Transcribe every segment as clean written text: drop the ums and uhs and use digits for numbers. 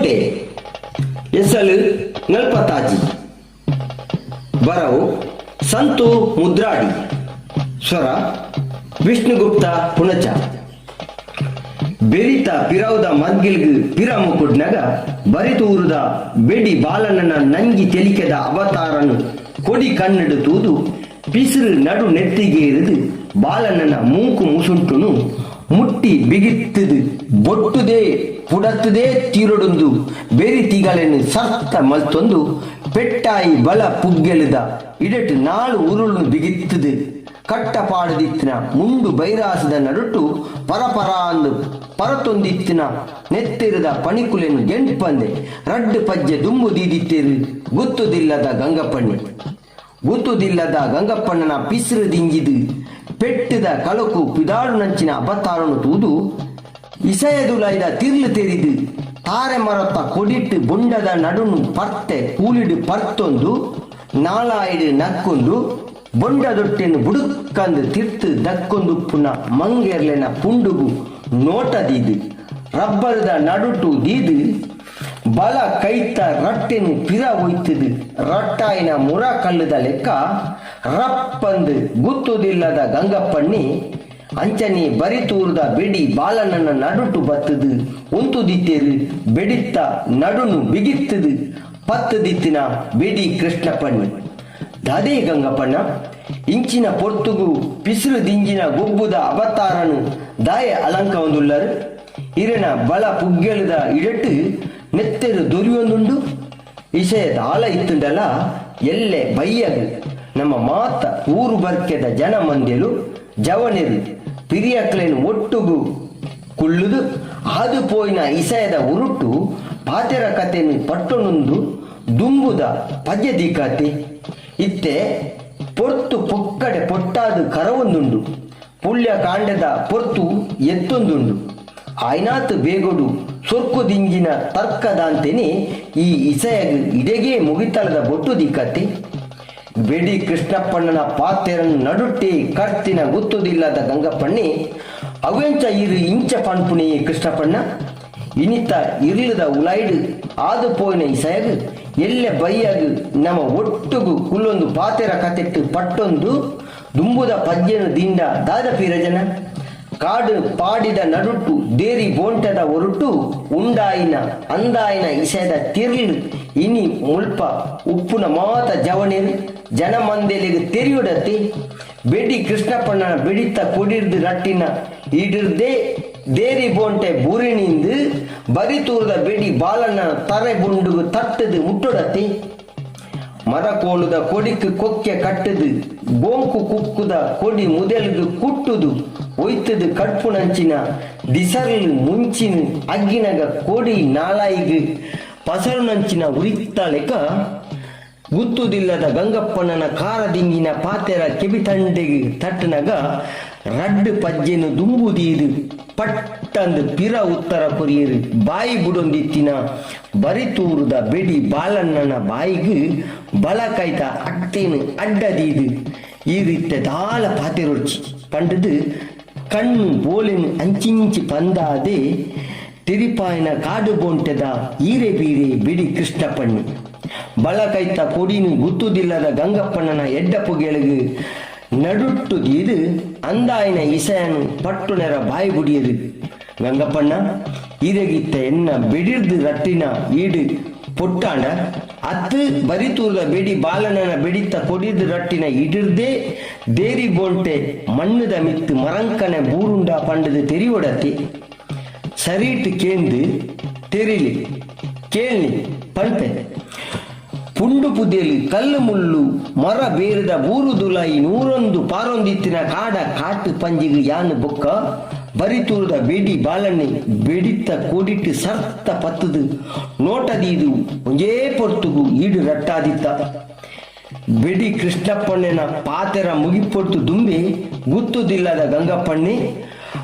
ಕುಂಟೆ ಎಸಲು ನಲ್ಪತಾಜಿ ಬರವು ಸಂತು ಮುದ್ರಾಡಿ ಸ್ವರ ವಿಷ್ಣುಗುಪ್ತ ಪುಣಚ ಬೆರಿತ ಪಿರೌದ ಮಗ್ಗಿಲ್ಗು ಪಿರಮು ಕುಡ್ನಾಗ ಬರಿತೂರುದ ಬೆಡಿ ಬಾಲನನ ನಂಗಿ ತೆಲಿಕೆದ ಅವತಾರನು ಕೊಡಿ ಕನ್ನಡು ತೂದು ಪಿಸಿರು ನಡು ನೆತ್ತಿಗೆ ಇರಿದು ಬಾಲನನ ಮೂಕು ಮುಸುಂಟುನು ಮುಟ್ಟಿ ಬಿಗಿತ್ತದು ಬೊಟ್ಟುದೇ ಪುಡತ್ತುದೇ ತೀರೊಡೊಂದು ಬೇರಿ ತಿಗಳನ್ನು ಸರ್ತ ಮಲ್ತೊಂದು ಪೆಟ್ಟಾಯಿ ಬಲ ಪುಗ್ಗೆಲುದ ಇಡಟ್ ನಾಳು ಉರುಳು ಬಿಗಿತ್ತದು ಕಟ್ಟಪಾಡದಿತ್ತಿನ ಮುಂಡು ಬೈರಾಸದ ನಡುಟು ಪರಪರ ಅಂದು ಪರತೊಂದಿತ್ತಿನ ನೆತ್ತಿರದ ಪಣಿಕುಲೆನು ಗೆಂಟ್ಪಂದೆ ರಡ್ಡು ಪಜ್ಜೆ ದುಂಬು ದೀದಿತ್ತೇರು ಗುತ್ತುದಿಲ್ಲದ ಗಂಗಪ್ಪಣ್ಣನ ಪಿಸ್ರು ದಿಂಗಿದು ಪೆಟ್ಟದ ಕಳಕು ಪಿದಾಡು ನಂಚಿನ ಅಬತಾರನು ತೂದು ಇಸೆಯದುಲೈದ ತಿರ್ಲು ತೆರಿದು ತಾರೆ ಮರತ್ತ ಕೊಡಿಟ್ಟು ಬೊಂಡದ ನಡುನು ಪರ್ತೆ ಕೂಲಿಡು ಪರ್ತೊಂದು ನಾಲಾಯಿಡು ನಕ್ಕೊಂಡು ಬೊಂಡದೊಟ್ಟೆನು ಬುಡುಕ್ಕಂದು ತಿರ್ತು ದಕ್ಕೊಂದು ಪುನಃ ಮಂಗೆರ್ಲೆನ ಪುಂಡುಗು ನೋಟದೀದು ರಬ್ಬರದ ನಡುಟು ದೀದು ಬಲ ಕೈತ ರಟ್ಟೆನು ಪಿರ ಒಯ್ತದು ರಟ್ಟಾಯಿನ ಮುರ ಕಲ್ಲುದ ಲೆಕ್ಕ ರಪ್ಪಂದು ಗುತ್ತುದಿಲ್ಲದ ಗಂಗಪ್ಪಣ್ಣಿ ಅಂಚನಿ ಬರಿತೂರದ ಬೆಡಿ ಬಾಲನನ್ನ ನಡುಟು ಬತ್ತದು ಒಂತು ದಿತ್ತೇರು ಬೆಡಿತ್ತ ನಡುನು ಬಿಗಿತ್ತದು ಪತ್ತು ದಿತ್ತಿನ ಬೆಡಿ ಕೃಷ್ಣಪ್ಪಣ್ಣಿ ದಾದೇ ಗಂಗಪ್ಪಣ್ಣ ಇಂಚಿನ ಪೊರ್ತುಗು ಪಿಸಿಲು ದಿಂಜಿನ ಗೊಬ್ಬುದ ಅವತಾರನು ದಾಯ ಅಲಂಕ ಒಂದುಳ್ಳರು ಇರನ ಬಲ ಪುಗ್ಗೆಲುದ ಇಡಟ್ಟು ನೆತ್ತೆರು ದೊರಿಯೊಂದುಂಡು ಇಸೆಯದ ಆಲ ಇತ್ತುಂಡಲ ಎಲ್ಲೆ ಬಯ್ಯಗು ನಮ್ಮ ಮಾತ ಊರು ಬರ್ಕೆದ ಜನ ಮಂದಿಲು ಜವನಿರು ಪಿರಿಯಕ್ಲೇನು ಒಟ್ಟುಗು ಕುಳ್ಳುದು ಹಾದು ಪೋಯಿನ ಇಸೆಯದ ಉರುಟು ಪಾತೆರ ಕತೆನು ಪಟ್ಟೊನುಂದು ದುಂಬುದ ಪದ್ಯದಿ ಕತೆ ಇತ್ತೆ ಪೊರ್ತು ಪೊಕ್ಕಡೆ ಪೊಟ್ಟಾದು ಕರವೊಂದುಂಡು ಪುಳ್ಯ ಕಾಂಡದ ಪೊರ್ತು ಎತ್ತೊಂದುಂಡು ಆಯ್ನಾತ್ ಬೇಗೊಡು ಸೊರ್ಕು ದಿಂಗಿನ ತರ್ಕದಾಂತೆನೆ ಈ ಇಸೆಯಗ್ ಇಡೆಗೆ ಮುಗಿತಲದ ಬೊಟ್ಟು ದಿಕ್ಕತ್ತೆ ಬೆಡಿ ಕೃಷ್ಣಪ್ಪಣ್ಣನ ಪಾತೆರನ್ನು ನಡುಟ್ಟೆ ಕರ್ತಿನ ಗುತ್ತುದಿಲ್ಲದ ಗಂಗಪ್ಪಣ್ಣೆ ಅವೆಂಚ ಇರು ಇಂಚ ಪಣ್ಪುಣಿ ಕೃಷ್ಣಪ್ಪಣ್ಣ ಇನಿತ ಇರ್ಲದ ಉಲಾಯ್ಡು ಆದು ಪೋಯಿನ ಇಸೆಯಗ್ ಎಲ್ಲೆ ಬೈಯಗು ನಮ್ಮ ಒಟ್ಟುಗು ಕುಲ್ಲೊಂದು ಪಾತೆರ ಕತೆಟ್ಟು ಪಟ್ಟೊಂದು ದುಂಬುದ ಪದ್ಯನು ದಿಂಡ ದಾದಪಿ ರಜನ ಕಾಡು ಪಾಡಿದ ನಡುಟು ದೇರಿ ಬೋಂಟದ ಒರುಟು ಉಂಡಾಯಿನ ಅಂದಾಯಿನ ಇಸೆದ ತಿರ್ಲು ಇನಿ ಮುಲ್ಪ ಉಪ್ಪುನ ಮಾತ ಜವಣಿರು ಜನ ಮಂದೆಲೆಗೆ ತೆರಿಯುಡತ್ತೆ ಬೆಡಿ ಕೃಷ್ಣಪ್ಪಣ್ಣನ ಬೆಡಿತ ಕೊಡಿರ್ದು ರಟ್ಟಿನ ಇಡಿರ್ದೆ ದೇರಿ ಬೋಂಟೆ ಬೂರಿನಿಂದು ಬರಿತೂರದ ಬೆಡಿ ಬಾಲನ ತರೆ ಬುಂಡುಗು ತಟ್ಟದು ಮುಟ್ಟೊಡತ್ತೆ ಮರಕೋಳುದ ಕೊಡಿக்கு ಕೊಕ್ಕೆ ಕಟ್ಟದು ಬೋಂಕು ಕುಕ್ಕುದ ಕೊಡಿ ಮುದೆಲ್ಗು ಕುಟ್ಟುದು ಒಯ್ತದು ಕಡ್ಪುನಂಚಿನ ದಿಸರ್ಲು ಮುಂಚಿನ ಅಗ್ಗಿನಗ ಕೊಡಿ ನಾಲಾಯಿಗು ಪಸರುನಂಚಿನ ಉರಿತ್ತಲೆಕ ಗುತ್ತುದಿಲ್ಲದ ಗಂಗಪ್ಪಣ್ಣನ ಕಾರದಿಂಗಿನ ಪಾತೆರ ಕೆಬಿತಂಡೆಗೆ ತಟ್ಟನಗ ರಡ್ಡು ಪಜ್ಜೆನು ದುಂಬುದೀದು ಪಟ್ಟಂದು ಪಿರ ಉತ್ತರ ಕೊರಿಯರು ಬಾಯಿ ಬುಡೊಂದಿತ್ತಿನ ಬರಿತೂರುದ ಬೆಡಿ ಬಾಲಣ್ಣನ ಬಾಯಿಗೂ ಬಲ ಕೈತ ಅಟ್ಟೇನು ಅಡ್ಡದೀದು ಈ ರೀತಿ ದಾಲ ಪಾತೆರೊಡ್ಚಿ ಪಂಡದು ಕಣ್ಣು ಬೋಲೆನು ಅಂಚಿಂಚಿ ಪಂದಾದೆ ತಿರಿಪಾಯಿನ ಕಾಡು ಬೋಂಟೆದ ಈರೆ ಬೀರೆ ಬೆಡಿ ಕೃಷ್ಣಪ್ಪಣ್ಣಿ ಬಲ ಕೈತ ಕೊಡಿನು ಗುತ್ತುದಿಲ್ಲದ ಗಂಗಪ್ಪಣ್ಣನ ಎಡ್ಡ ಪುಗೆಳಗು ನಡುಟ್ಟು ದೀದು ಅಂದಾಯಿನ ಇಸೆಯನು ಪಟ್ಟುನೆರ ಬಾಯಿ ಬುಡಿಯದು ಗಂಗಪ್ಪಣ್ಣ ಈರೆಗಿತ್ತ ಎನ್ನ ಬೆಡಿರ್ದು ರಟ್ಟಿನ ಈಡು ಪೊಟ್ಟಾಂಡ ಅತ್ತು ಬರಿತೂರದ ಬೆಡಿ ಬಾಲನನ ಬೆಡಿತ ಕೊಡಿದು ರಟ್ಟಿನ ಇಡಿರ್ದೇ ದೇರಿ ಬೋಂಟೆ ಮಣ್ಣುದ ಮಿತ್ತು ಮರಂಕನೆ ಬೂರುಂಡ ಪಂಡದು ತೆರಿಯೊಡತಿ ಸರೀಟ್ ಕೇಂದು ತೆರಿಲಿ ಕೇಳ್ನಿ ಪಂಪೆ ಪುಂಡು ಪುದೆಲಿ ಕಲ್ಲು ಮುಳ್ಳು ಮರ ಬೇರದ ಬೂರುದುಲಾಯಿ ನೂರೊಂದು ಪಾರೊಂದಿತ್ತಿನ ಕಾಡ ಕಾಟು ಪಂಜಿಗೆ ಯಾನು ಬೊಕ್ಕ ಬರಿತೂರದ ಬೆಡಿ ಬಾಲಣ್ಣೆ ಬೆಡಿತ್ತ ಕೋಡಿಟ್ಟು ಸರ್ತ ಪತ್ತದು ನೋಟದೀದು ಒಂಜೇ ಪೊರ್ತುಗು ಈಡು ರಟ್ಟಾದಿತ್ತ ಬೆಡಿ ಕೃಷ್ಣಪ್ಪಣ್ಣನ ಪಾತೆರ ಮುಗಿಪೊರ್ತು ದುಂಬೆ ಗುತ್ತುದಿಲ್ಲದ ಗಂಗಪ್ಪಣ್ಣೆ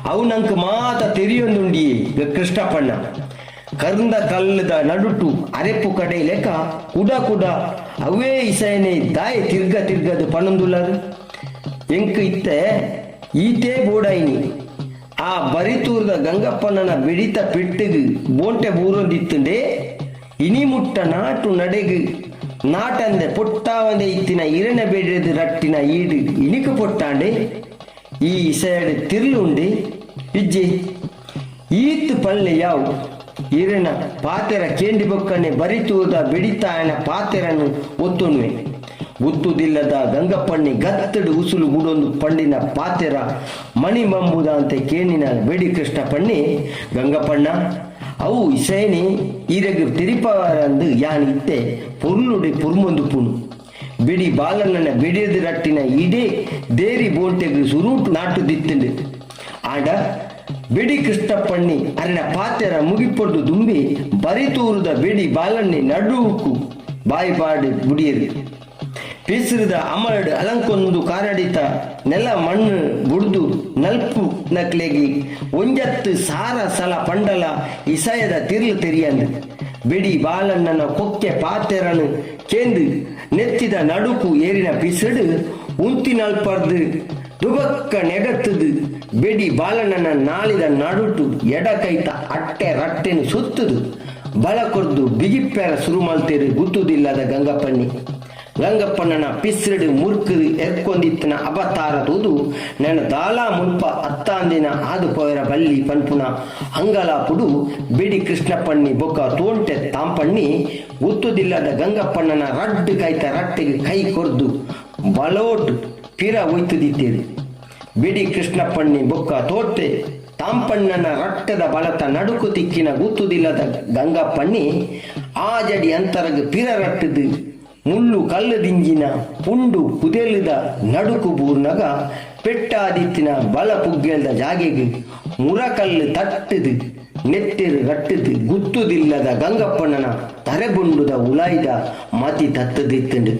ಅವನಂಕ ಮಾತ ತೆರಿಯೊಂದುಂಡಿಯೇ ಕೃಷ್ಣಪ್ಪಣ್ಣ ಕರ್ಂದ ಕಲ್ಲದ ನಡುಟು ಅರೆಪ್ಪು ಕಡೆ ಲೆಕ್ಕ ಕುಡ ಕುಡ ಅವೇ ಇಸೆಯನೆ ದಾಯ ತಿರ್ಗದು ಪಣಂದುಲ್ಲರು ಎಂಕ ಇತ್ತೆ ಈತೇ ಬೋಡಾಯಿನಿ ಆ ಬರಿತೂರದ ಗಂಗಪ್ಪಣ್ಣನ ಬೆಡಿತ ಪೆಟ್ಟಿಗೆ ಬೋಂಟೆ ಬೂರೊಂದಿತ್ತಂಡೆ ಇನಿಮುಟ್ಟ ನಾಟು ನಡೆಗು ನಾಟಂದೆ ಪೊಟ್ಟಾವಂದೆ ಇತ್ತಿನ ಇರನ ಬೇಡದು ರಟ್ಟಿನ ಈಡು ಇನಿಕು ಪೊಟ್ಟಾಂಡೆ ಈ ಇಸೆಯಡು ತಿರ್ಲುಂಡೆ ಇಜ್ಜೆ ಈತ್ ಪಲ್ಲೆ ಯಾವು ಇರನ ಪಾತೆರ ಕೇಂಡಿ ಬೊಕ್ಕನೆ ಬರಿತುವುದ ಬಿಡಿತಾಯನ ಪಾತೆರನ್ನು ಒತ್ತುಣ್ವೆ ಗುತ್ತುದಿಲ್ಲದ ಗಂಗಪ್ಪಣ್ಣಿ ಗತ್ತಡು ಉಸುಲು ಗುಡೊಂದು ಪಂಡಿನ ಪಾತೆರ ಮಣಿ ಮಂಬುದ ಅಂತ ಕೇಣಿನ ಬೇಡಿ ಕೃಷ್ಣ ಪಣ್ಣಿ ಗಂಗಪ್ಪಣ್ಣ ಅವು ಇಸೇನಿ ಈರಗ ತಿರಿಪವರಂದು ಯಾನಿತ್ತೆ ಪೊರ್ಲುಡೆ ಪುರ್ಮೊಂದು ಪುಣು ಬಿಡಿ ಬಾಲಣ್ಣನ ಬಿಡಿಯದು ರಟ್ಟಿನ ಇಡೇ ದೇರಿ ಬೋಂಟೆಗೆ ಸುರೂಟು ನಾಟು ದಿತ್ತಂಡು ಆಡ ಬಿಡಿ ಕೃಷ್ಣಪ್ಪಣ್ಣಿ ಅರನ ಪಾತೆರ ಮುಗಿಪೊಡ್ದು ದುಂಬಿ ಬರಿತೂರುದ ಬಿಡಿ ಬಾಲಣ್ಣಿ ನಡುವುಕು ಬಾಯಿಪಾಡು ಬುಡಿಯರು ಪಿಸಿರಿದ ಅಮರಡು ಅಲಂಕೊಂದು ಕಾರಡಿತ ನೆಲ ಮಣ್ಣು ಬುಡ್ದು ನಲ್ಪು ನಕ್ಲೆಗಿ ಒಂಜತ್ತು ಸಾರ ಸಲ ಪಂಡಲ ಇಸಯದ ತಿರ್ಲು ತೆರಿಯಂದು ಬಿಡಿ ಬಾಲಣ್ಣನ ಕೊಕ್ಕೆ ಪಾತೆರನು ಕೇಂದು ನೆತ್ತಿದ ನಡುಕು ಏರಿನ ಪಿಸಿಡು ಉಂತಿನಲ್ಪರ್ದು ದುಬಕ್ಕ ನೆಗತ್ತದು ಬಿಡಿ ಬಾಲಣ್ಣನ ನಾಳಿದ ನಡುಟು ಎಡಕೈತ ಅಟ್ಟೆ ರಟ್ಟೆನು ಸುತ್ತದು ಬಲ ಕೊರ್ದು ಬಿಗಿಪ್ಪೆರ ಸುರು ಮಲ್ತೇರು ಗುತ್ತುದಿಲ್ಲದ ಗಂಗಪ್ಪಣ್ಣನ ಪಿಸ್ರಡು ಮುರ್ಕದು ಎರ್ಕೊಂದಿತ್ತಿನ ಅಬತಾರ ತೂದು ನನ್ನ ದಾಲಾ ಮುಲ್ಪ ಅತ್ತಾಂದಿನ ಆದು ಪೋಯರ ಬಲ್ಲಿ ಪನ್ಪುನ ಅಂಗಲಾಪುಡು ಬಿಡಿ ಕೃಷ್ಣಪ್ಪಣ್ಣಿ ಬೊಕ್ಕ ತೋಂಟೆ ತಾಂಪಣ್ಣಿ ಗುತ್ತುದಿಲ್ಲದ ಗಂಗಪ್ಪಣ್ಣನ ರಡ್ಡು ಕೈತ ರಟ್ಟಿಗೆ ಕೈ ಕೊರ್ದು ಬಲೋಟ್ ಪಿರ ಒಯ್ತುದಿತ್ತೇರು ಬಿಡಿ ಕೃಷ್ಣಪ್ಪಣ್ಣಿ ಬೊಕ್ಕ ತೋಟೆ ತಾಂಪಣ್ಣನ ರಟ್ಟದ ಬಲತ ನಡುಕು ತಿಕ್ಕಿನ ಗುತ್ತುದಿಲ್ಲದ ಗಂಗಪ್ಪಣ್ಣಿ ಆಜಡಿ ಅಂತರಗ ಪಿರ ರಟ್ಟದು ಮುಳ್ಳು ಕಲ್ಲು ದಿಂಜಿನ ಪುಂಡು ಕುದೆಲುದ ನಡುಕು ಬೂರ್ನಗ ಪೆಟ್ಟಾದಿತ್ತಿನ ಬಲ ಪುಗ್ಗೆಲ್ದ ಜಾಗೆಗೆ ಮುರಕಲ್ಲು ತಟ್ಟದು ನೆಟ್ಟಿರು ರಟ್ಟದು ಗುತ್ತುದಿಲ್ಲದ ಗಂಗಪ್ಪಣ್ಣನ ತರೆಬುಂಡುದ ಉಲಾಯ್ದ ಮತಿ ತತ್ತದಿತ್ತಂಡು